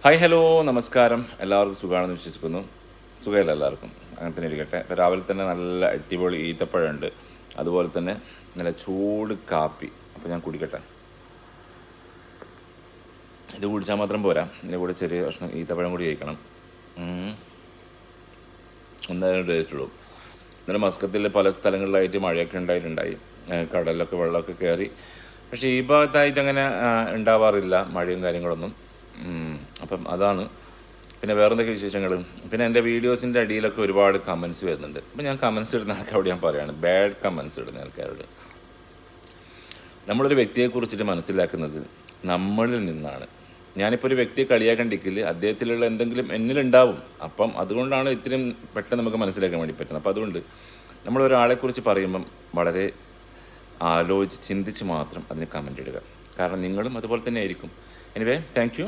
Hi hello നമസ്കാരം. എല്ലാവർക്കും സുഖമാണെന്ന് വിശ്വസിക്കുന്നു. സുഖമല്ല എല്ലാവർക്കും, അങ്ങനെ തന്നെ ഇരിക്കട്ടെ. ഇപ്പോൾ രാവിലെ തന്നെ നല്ല അടിപൊളി ഈത്തപ്പഴമുണ്ട്, അതുപോലെ തന്നെ നല്ല ചൂട് കാപ്പി. അപ്പോൾ ഞാൻ കുടിക്കട്ടെ. ഇത് കുടിച്ചാൽ മാത്രം പോരാ, ഇതിൻ്റെ കൂടെ ചെറിയ കഷ്ണം ഈത്തപ്പഴം കൂടി കഴിക്കണം. എന്തായാലും ടേസ്റ്റുള്ളൂ. ഇന്നലെ മസ്കത്തിൽ പല സ്ഥലങ്ങളിലായിട്ട് മഴയൊക്കെ ഉണ്ടായിട്ടുണ്ടായി, കടലിലൊക്കെ വെള്ളമൊക്കെ കയറി. പക്ഷേ ഈ ഭാഗത്തായിട്ട് അങ്ങനെ ഉണ്ടാവാറില്ല മഴയും കാര്യങ്ങളൊന്നും. അപ്പം അതാണ്. പിന്നെ വേറെ എന്തൊക്കെ വിശേഷങ്ങൾ? പിന്നെ എൻ്റെ വീഡിയോസിൻ്റെ അടിയിലൊക്കെ ഒരുപാട് കമൻസ് വരുന്നുണ്ട്. അപ്പം ഞാൻ കമൻസ് ഇടുന്ന ആൾക്കാരോട് ഞാൻ പറയുകയാണ്, ബാഡ് കമൻസ് ഇടുന്ന ആൾക്കാരോട്, നമ്മളൊരു വ്യക്തിയെക്കുറിച്ചിട്ട് മനസ്സിലാക്കുന്നത് നമ്മളിൽ നിന്നാണ്. ഞാനിപ്പോൾ ഒരു വ്യക്തിയെ കളിയാക്കണ്ടിക്കില്ല, അദ്ദേഹത്തിലുള്ള എന്തെങ്കിലും എന്നിലുണ്ടാവും. അപ്പം അതുകൊണ്ടാണ് ഇത്രയും പെട്ടെന്ന് നമുക്ക് മനസ്സിലാക്കാൻ വേണ്ടി പറ്റുന്നത്. അപ്പോൾ അതുകൊണ്ട് നമ്മളൊരാളെക്കുറിച്ച് പറയുമ്പം വളരെ ചിന്തിച്ച് മാത്രം അതിന് കമൻ്റ് ഇടുക. കാരണം നിങ്ങളും അതുപോലെ തന്നെ ആയിരിക്കും. Anyway, thank you.